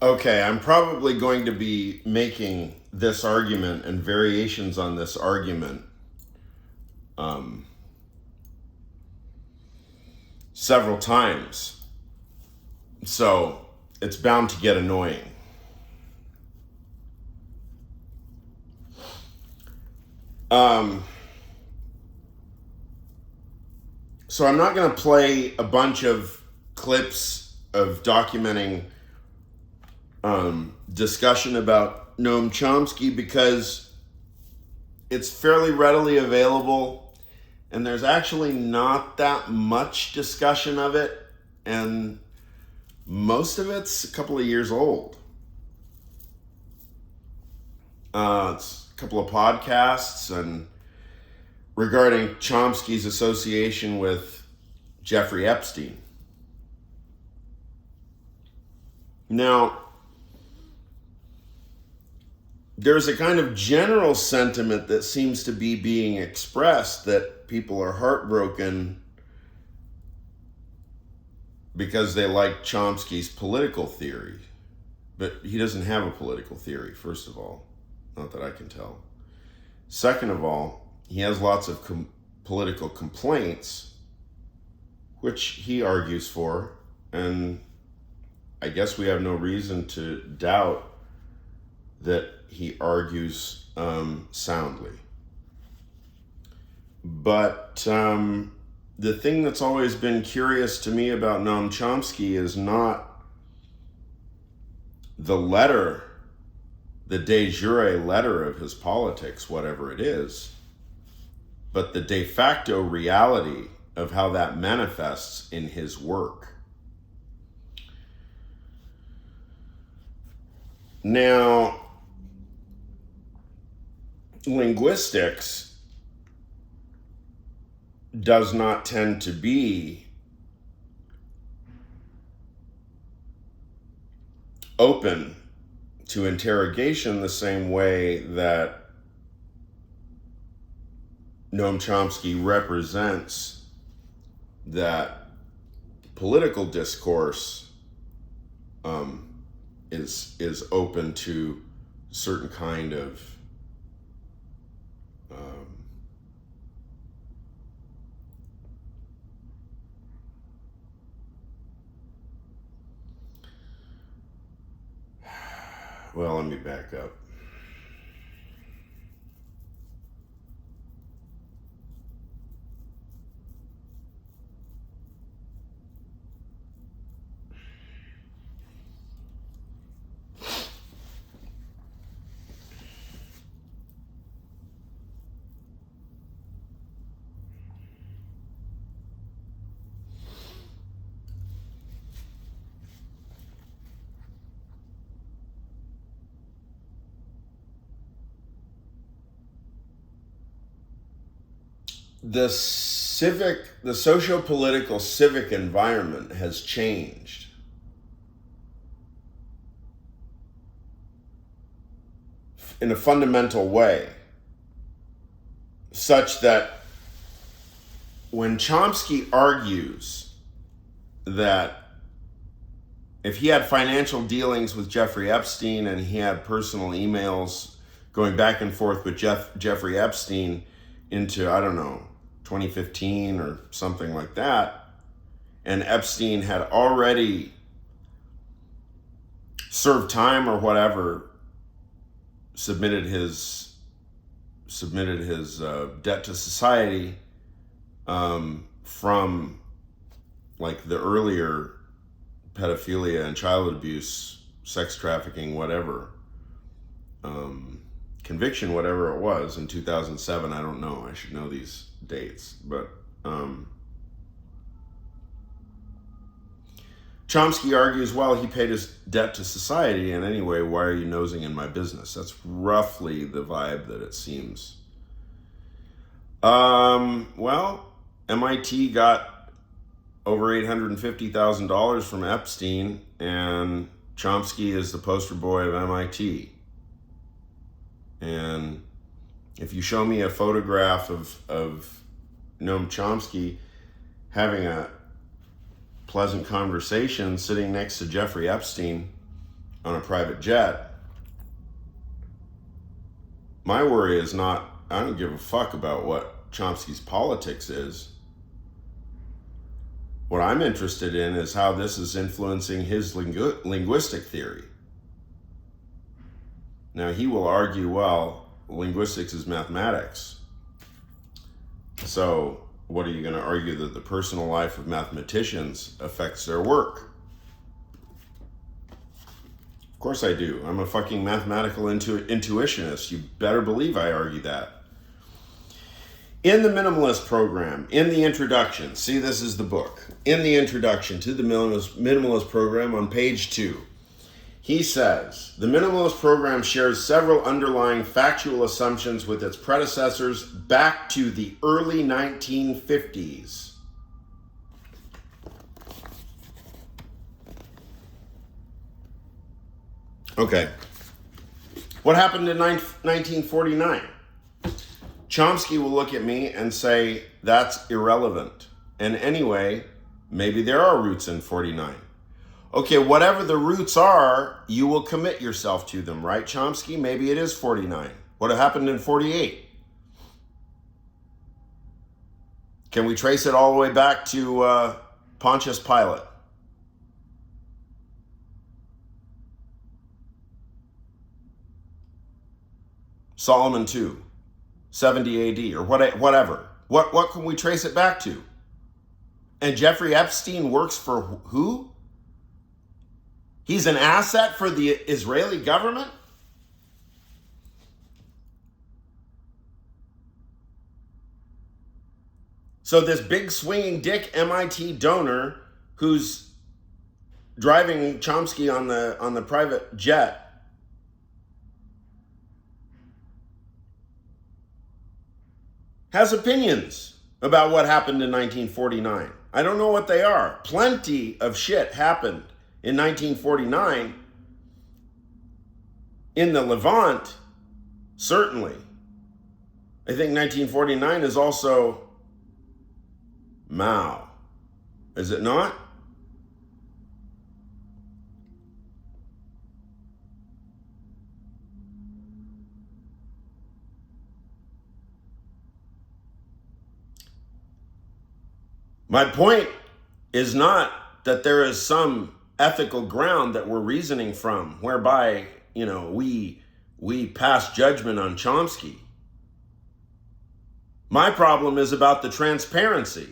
Okay, I'm probably going to be making this argument and variations on this argument several times. So it's bound to get annoying. So I'm not going to play a bunch of clips of documenting discussion about Noam Chomsky because it's fairly readily available and there's actually not that much discussion of it, and most of it's a couple of years old. It's a couple of podcasts and regarding Chomsky's association with Jeffrey Epstein. Now, there's a kind of general sentiment that seems to be being expressed that people are heartbroken because they like Chomsky's political theory. But he doesn't have a political theory, first of all. Not that I can tell. Second of all, he has lots of political complaints, which he argues for, and I guess we have no reason to doubt that he argues soundly. But the thing that's always been curious to me about Noam Chomsky is not the letter, the de jure letter of his politics, whatever it is, but the de facto reality of how that manifests in his work. Now, linguistics does not tend to be open to interrogation the same way that Noam Chomsky represents that political discourse is open to certain kind of well, let me back up. The socio-political civic environment has changed. In a fundamental way, such that when Chomsky argues that if he had financial dealings with Jeffrey Epstein and he had personal emails going back and forth with Jeffrey Epstein into, I don't know, 2015 or something like that, and Epstein had already served time or whatever, submitted his debt to society from like the earlier pedophilia and child abuse, sex trafficking, whatever, conviction, whatever it was in 2007. I don't know. I should know these dates, but Chomsky argues, well, he paid his debt to society, and anyway, why are you nosing in my business? That's roughly the vibe that it seems. Well, MIT got over $850,000 from Epstein, and Chomsky is the poster boy of MIT. And if you show me a photograph of Noam Chomsky having a pleasant conversation sitting next to Jeffrey Epstein, on a private jet, my worry is not, I don't give a fuck about what Chomsky's politics is. What I'm interested in is how this is influencing his linguistic theory. Now, he will argue, well, linguistics is mathematics. So, what are you going to argue, that the personal life of mathematicians affects their work? Of course I do. I'm a fucking mathematical intuitionist. You better believe I argue that. In the Minimalist program, in the introduction, see, this is the book. In the introduction to the Minimalist program on page 2, he says, the Minimalist program shares several underlying factual assumptions with its predecessors back to the early 1950s. Okay. What happened in 1949? Chomsky will look at me and say, that's irrelevant. And anyway, maybe there are roots in 49. Okay, whatever the roots are, you will commit yourself to them, right, Chomsky? Maybe it is 49. What happened in 48? Can we trace it all the way back to Pontius Pilate? Solomon II, 70 AD, or whatever. What can we trace it back to? And Jeffrey Epstein works for who? He's an asset for the Israeli government? So this big swinging dick MIT donor who's driving Chomsky on the private jet has opinions about what happened in 1949. I don't know what they are. Plenty of shit happened in 1949 in the Levant, certainly. I think 1949 is also Mao. Is it not? My point is not that there is some ethical ground that we're reasoning from whereby, we pass judgment on Chomsky. My problem is about the transparency.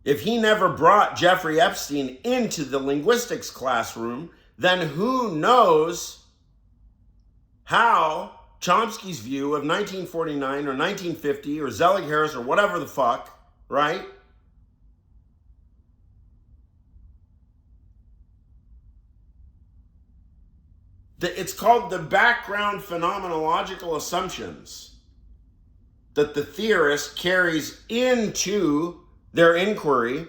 If he never brought Jeffrey Epstein into the linguistics classroom, then who knows how Chomsky's view of 1949 or 1950 or Zelig-Harris or whatever the fuck, right? It's called the background phenomenological assumptions that the theorist carries into their inquiry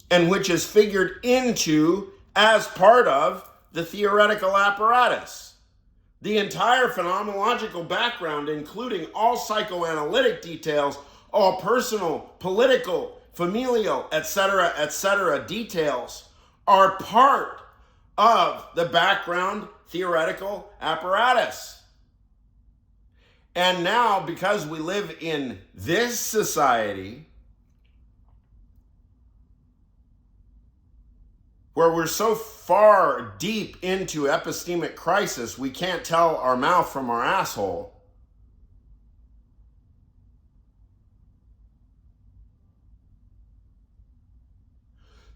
and which is figured into as part of the theoretical apparatus. The entire phenomenological background, including all psychoanalytic details, all personal, political, familial, etc. details, are part of the background theoretical apparatus. And now, because we live in this society, where we're so far deep into epistemic crisis, we can't tell our mouth from our asshole.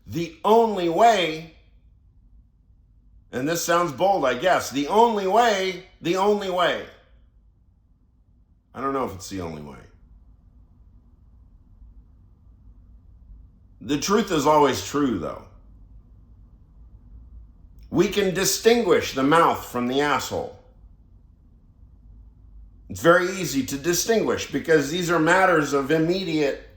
The only way, and this sounds bold, I guess, the only way, I don't know if it's the only way. The truth is always true, though. We can distinguish the mouth from the asshole. It's very easy to distinguish because these are matters of immediate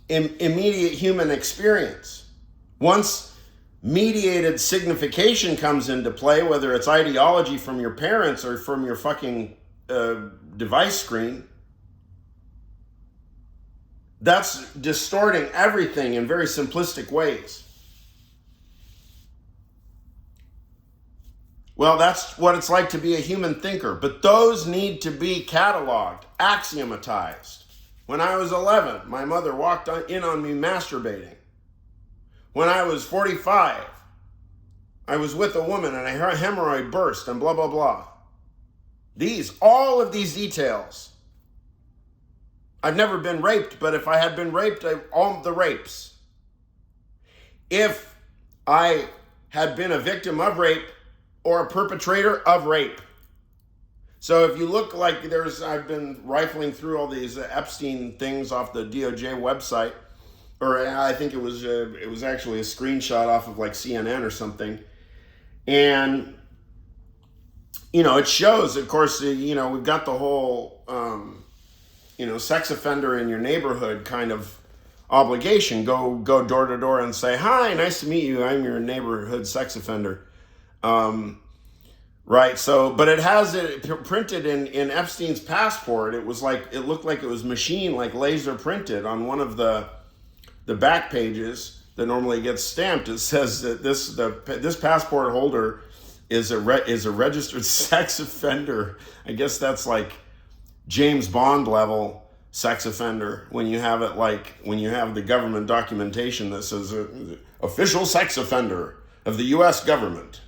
human experience. Once mediated signification comes into play, whether it's ideology from your parents or from your fucking device screen, that's distorting everything in very simplistic ways. Well, that's what it's like to be a human thinker. But those need to be cataloged, axiomatized. When I was 11, my mother walked in on me masturbating. When I was 45, I was with a woman and a hemorrhoid burst and blah, blah, blah. All of these details. I've never been raped, but if I had been raped, all the rapes. If I had been a victim of rape or a perpetrator of rape. So if you look like I've been rifling through all these Epstein things off the DOJ website, or I think it was actually a screenshot off of like CNN or something. And, it shows, of course, we've got the whole, sex offender in your neighborhood kind of obligation. Go door to door and say, hi, nice to meet you. I'm your neighborhood sex offender. Right. So, but it has it printed in Epstein's passport. It looked like it was like laser printed on one of the back pages that normally gets stamped. It says that this passport holder is a registered sex offender. I guess that's like James Bond level sex offender when you have the government documentation that says official sex offender of the U.S. government.